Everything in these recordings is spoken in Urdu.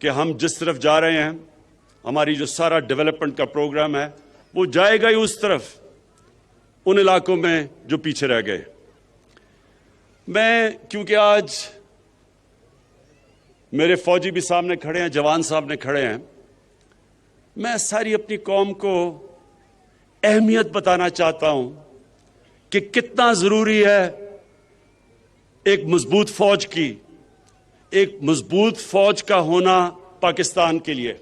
کہ ہم جس طرف جا رہے ہیں، ہماری جو سارا ڈیولپمنٹ کا پروگرام ہے وہ جائے گا ہی اس طرف، ان علاقوں میں جو پیچھے رہ گئے۔ میں کیونکہ آج میرے فوجی بھی سامنے کھڑے ہیں، جوان سامنے کھڑے ہیں، میں ساری اپنی قوم کو اہمیت بتانا چاہتا ہوں کہ کتنا ضروری ہے ایک مضبوط فوج کی، ایک مضبوط فوج کا ہونا پاکستان کے لیے۔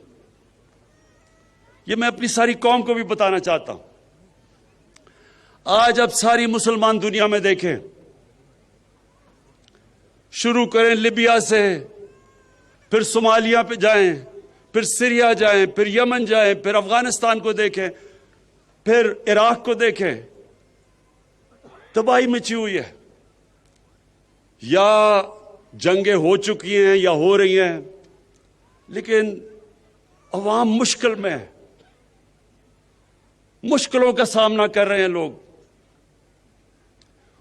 یہ میں اپنی ساری قوم کو بھی بتانا چاہتا ہوں۔ آج اب ساری مسلمان دنیا میں دیکھیں، شروع کریں لیبیا سے، پھر صومالیہ پہ جائیں، پھر سیریا جائیں، پھر یمن جائیں، پھر افغانستان کو دیکھیں، پھر عراق کو دیکھیں، تباہی مچی ہوئی ہے، یا جنگیں ہو چکی ہیں یا ہو رہی ہیں، لیکن عوام مشکل میں ہے، مشکلوں کا سامنا کر رہے ہیں لوگ۔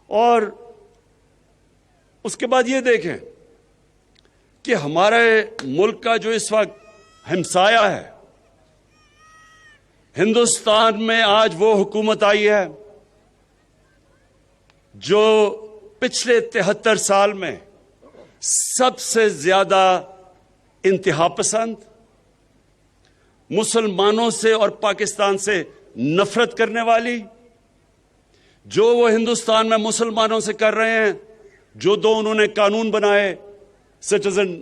اور اس کے بعد یہ دیکھیں کہ ہمارے ملک کا جو اس وقت ہمسایہ ہے، ہندوستان میں آج وہ حکومت آئی ہے جو پچھلے 73 سال میں سب سے زیادہ انتہا پسند، مسلمانوں سے اور پاکستان سے نفرت کرنے والی، جو وہ ہندوستان میں مسلمانوں سے کر رہے ہیں، جو دو انہوں نے قانون بنائے، سٹیزن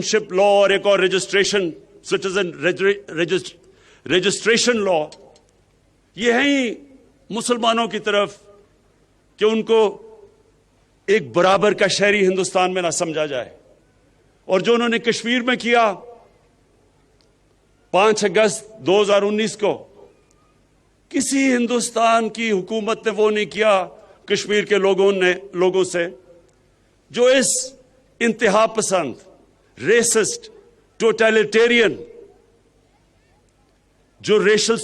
شپ لا اور ایک اور رجسٹریشن لا، یہ ہیں ہی مسلمانوں کی طرف کہ ان کو ایک برابر کا شہری ہندوستان میں نہ سمجھا جائے۔ اور جو انہوں نے کشمیر میں کیا 5 اگست 2019 کو، کسی ہندوستان کی حکومت نے وہ نہیں کیا کشمیر کے لوگوں سے جو اس انتہا پسند، ریسسٹ، ٹوٹیلیٹیرین، جو ریشل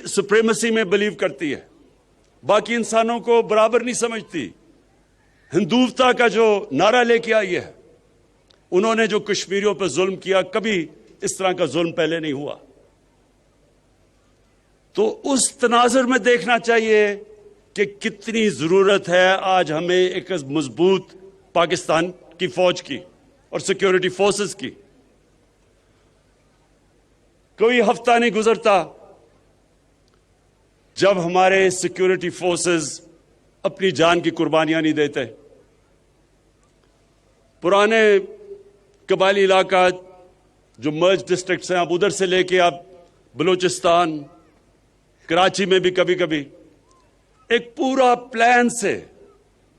سپریمیسی میں بلیو کرتی ہے، باقی انسانوں کو برابر نہیں سمجھتی، ہندوتا کا جو نعرہ لے کے آئی ہے۔ انہوں نے جو کشمیریوں پہ ظلم کیا، کبھی اس طرح کا ظلم پہلے نہیں ہوا۔ تو اس تناظر میں دیکھنا چاہیے کہ کتنی ضرورت ہے آج ہمیں ایک مضبوط پاکستان کی فوج کی اور سیکیورٹی فورسز کی۔ کوئی ہفتہ نہیں گزرتا جب ہمارے سیکیورٹی فورسز اپنی جان کی قربانیاں نہیں دیتے۔ پرانے قبائلی علاقہ جو مرج ڈسٹرکٹس ہیں، اب ادھر سے لے کے اب بلوچستان، کراچی میں بھی کبھی کبھی ایک پورا پلان سے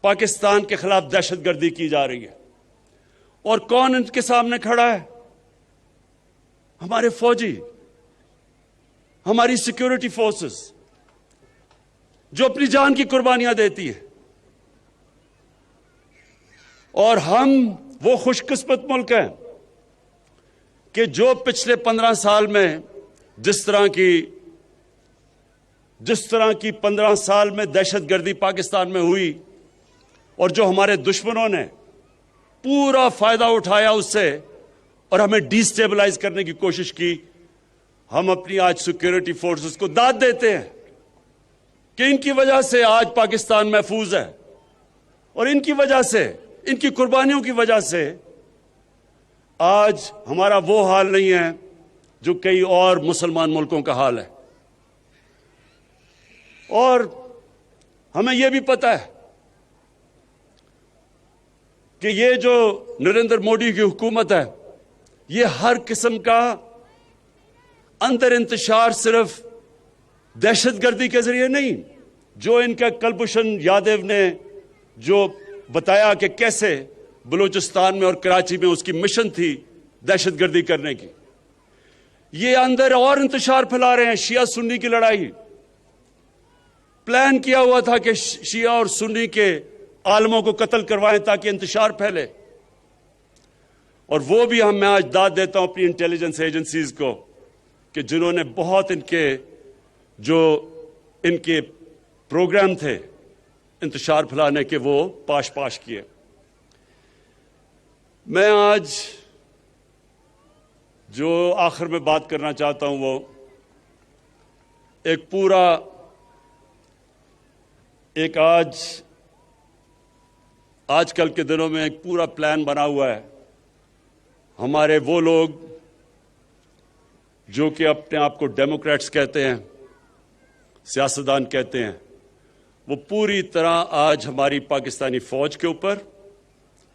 پاکستان کے خلاف دہشت گردی کی جا رہی ہے۔ اور کون ان کے سامنے کھڑا ہے؟ ہمارے فوجی، ہماری سیکیورٹی فورسز، جو اپنی جان کی قربانیاں دیتی ہے۔ اور ہم وہ خوش قسمت ملک ہیں کہ جو پچھلے 15 سال میں جس طرح کی 15 سال میں دہشت گردی پاکستان میں ہوئی، اور جو ہمارے دشمنوں نے پورا فائدہ اٹھایا اس سے اور ہمیں ڈی سٹیبلائز کرنے کی کوشش کی، ہم اپنی آج سیکیورٹی فورسز کو داد دیتے ہیں کہ ان کی وجہ سے آج پاکستان محفوظ ہے، اور ان کی وجہ سے، ان کی قربانیوں کی وجہ سے آج ہمارا وہ حال نہیں ہے جو کئی اور مسلمان ملکوں کا حال ہے۔ اور ہمیں یہ بھی پتہ ہے کہ یہ جو نریندر مودی کی حکومت ہے، یہ ہر قسم کا اندر انتشار صرف دہشت گردی کے ذریعے نہیں، جو ان کا کلبھوشن یادو نے جو بتایا کہ کیسے بلوچستان میں اور کراچی میں اس کی مشن تھی دہشت گردی کرنے کی، یہ اندر اور انتشار پھیلا رہے ہیں۔ شیعہ سنی کی لڑائی، پلان کیا ہوا تھا کہ شیعہ اور سنی کے عالموں کو قتل کروائیں تاکہ انتشار پھیلے۔ اور وہ بھی میں آج داد دیتا ہوں اپنی انٹیلیجنس ایجنسیز کو کہ جنہوں نے بہت ان کے پروگرام تھے انتشار پھیلانے کے، وہ پاش کیے۔ میں آج جو آخر میں بات کرنا چاہتا ہوں وہ ایک آج کل کے دنوں میں ایک پورا پلان بنا ہوا ہے. ہمارے وہ لوگ جو کہ اپنے آپ کو ڈیموکریٹس کہتے ہیں, سیاستدان کہتے ہیں, وہ پوری طرح آج ہماری پاکستانی فوج کے اوپر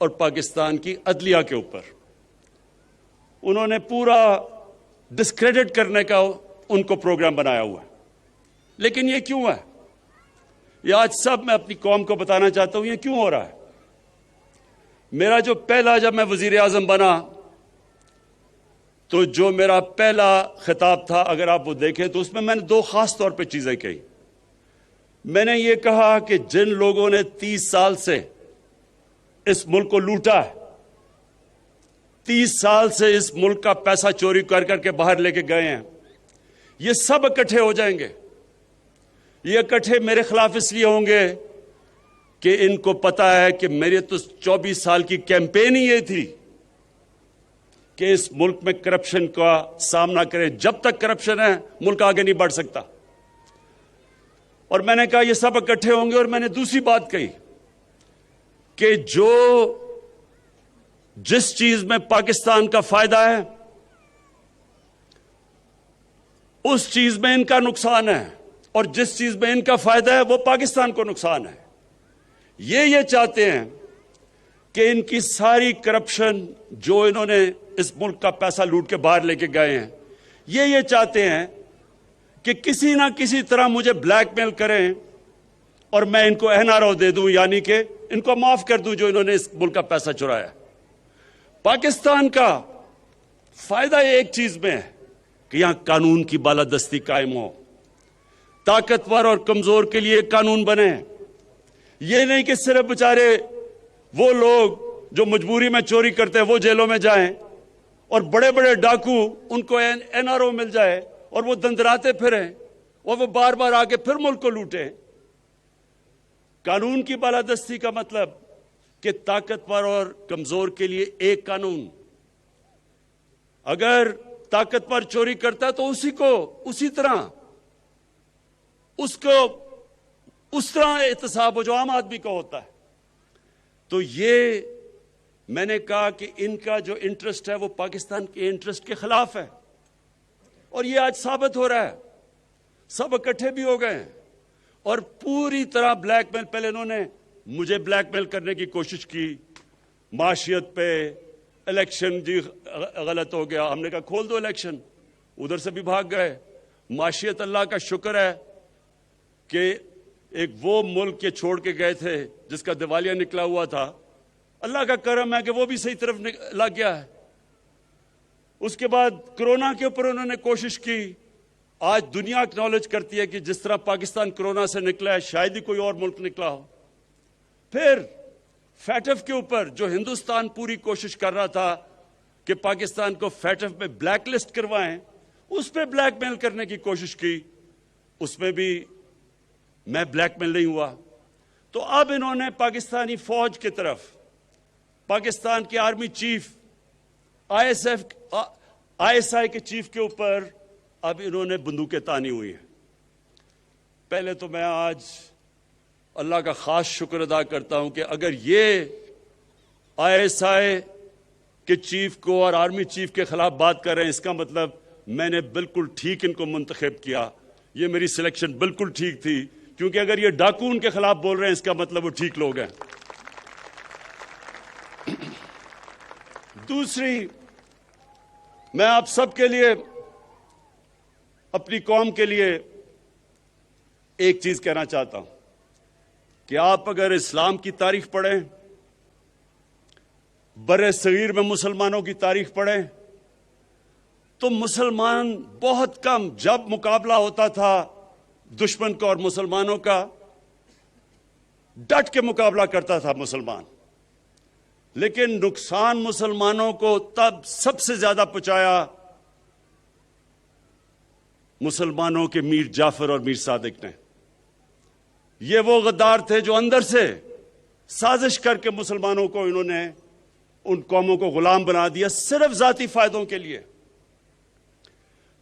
اور پاکستان کی عدلیہ کے اوپر انہوں نے پورا ڈسکریڈٹ کرنے کا ان کو پروگرام بنایا ہوا ہے. لیکن یہ کیوں ہے؟ یہ آج سب میں اپنی قوم کو بتانا چاہتا ہوں یہ کیوں ہو رہا ہے. میرا جو پہلا جب میں وزیر اعظم بنا تو جو میرا پہلا خطاب تھا اگر آپ وہ دیکھیں تو اس میں نے دو خاص طور پہ چیزیں کہی. میں نے یہ کہا کہ جن لوگوں نے 30 سال سے اس ملک کو لوٹا ہے, 30 سال سے اس ملک کا پیسہ چوری کر کر کے باہر لے کے گئے ہیں, یہ سب اکٹھے ہو جائیں گے. یہ اکٹھے میرے خلاف اس لیے ہوں گے کہ ان کو پتا ہے کہ میرے تو 24 سال کی کیمپین ہی یہ تھی کہ اس ملک میں کرپشن کا سامنا کریں. جب تک کرپشن ہے ملک آگے نہیں بڑھ سکتا. اور میں نے کہا یہ سب اکٹھے ہوں گے. اور میں نے دوسری بات کہی کہ جس چیز میں پاکستان کا فائدہ ہے اس چیز میں ان کا نقصان ہے, اور جس چیز میں ان کا فائدہ ہے وہ پاکستان کو نقصان ہے. یہ چاہتے ہیں کہ ان کی ساری کرپشن جو انہوں نے اس ملک کا پیسہ لوٹ کے باہر لے کے گئے ہیں, یہ چاہتے ہیں کہ کسی نہ کسی طرح مجھے بلیک میل کریں اور میں ان کو NRO دے دوں, یعنی کہ ان کو معاف کر دوں جو انہوں نے اس ملک کا پیسہ چرایا. پاکستان کا فائدہ ایک چیز میں ہے کہ یہاں قانون کی بالادستی قائم ہو, طاقتور اور کمزور کے لیے قانون بنے. یہ نہیں کہ صرف بیچارے وہ لوگ جو مجبوری میں چوری کرتے ہیں وہ جیلوں میں جائیں اور بڑے بڑے ڈاکو ان کو NRO مل جائے اور وہ دندراتے پھریں اور وہ بار بار آگے پھر ملک کو لوٹیں. قانون کی بالادستی کا مطلب کہ طاقتور اور کمزور کے لیے ایک قانون. اگر طاقتور چوری کرتا ہے تو اسی طرح اس طرح احتساب ہو جو عام آدمی کا ہوتا ہے. تو یہ میں نے کہا کہ ان کا جو انٹرسٹ ہے وہ پاکستان کے انٹرسٹ کے خلاف ہے, اور یہ آج ثابت ہو رہا ہے. سب اکٹھے بھی ہو گئے ہیں اور پوری طرح بلیک میل. پہلے انہوں نے مجھے بلیک میل کرنے کی کوشش کی معاشیت پہ, الیکشن جی غلط ہو گیا, ہم نے کہا کھول دو الیکشن, ادھر سے بھی بھاگ گئے. معاشیت اللہ کا شکر ہے کہ ایک وہ ملک کے چھوڑ کے گئے تھے جس کا دیوالیہ نکلا ہوا تھا, اللہ کا کرم ہے کہ وہ بھی صحیح طرف لگ گیا ہے. اس کے بعد کرونا کے اوپر انہوں نے کوشش کی. آج دنیا اکنالج کرتی ہے کہ جس طرح پاکستان کرونا سے نکلا ہے شاید ہی کوئی اور ملک نکلا ہو. پھر فیٹف کے اوپر جو ہندوستان پوری کوشش کر رہا تھا کہ پاکستان کو فیٹف میں بلیک لسٹ کروائیں, اس پہ بلیک میل کرنے کی کوشش کی, اس میں بھی میں بلیک میل نہیں ہوا. تو اب انہوں نے پاکستانی فوج کی طرف, پاکستان کے آرمی چیف, ISI کے چیف کے اوپر اب انہوں نے بندوقیں تانی ہوئی ہیں. پہلے تو میں آج اللہ کا خاص شکر ادا کرتا ہوں کہ اگر یہ ISI کے چیف کو اور آرمی چیف کے خلاف بات کر رہے ہیں, اس کا مطلب میں نے بالکل ٹھیک ان کو منتخب کیا. یہ میری سلیکشن بالکل ٹھیک تھی, کیونکہ اگر یہ ڈاکو ان کے خلاف بول رہے ہیں اس کا مطلب وہ ٹھیک لوگ ہیں. دوسری, میں آپ سب کے لیے, اپنی قوم کے لیے ایک چیز کہنا چاہتا ہوں کہ آپ اگر اسلام کی تاریخ پڑھیں, بر صغیر میں مسلمانوں کی تاریخ پڑھیں, تو مسلمان بہت کم, جب مقابلہ ہوتا تھا دشمن کا اور مسلمانوں کا, ڈٹ کے مقابلہ کرتا تھا مسلمان. لیکن نقصان مسلمانوں کو تب سب سے زیادہ پہنچایا مسلمانوں کے میر جعفر اور میر صادق نے. یہ وہ غدار تھے جو اندر سے سازش کر کے مسلمانوں کو انہوں نے ان قوموں کو غلام بنا دیا صرف ذاتی فائدوں کے لیے.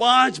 5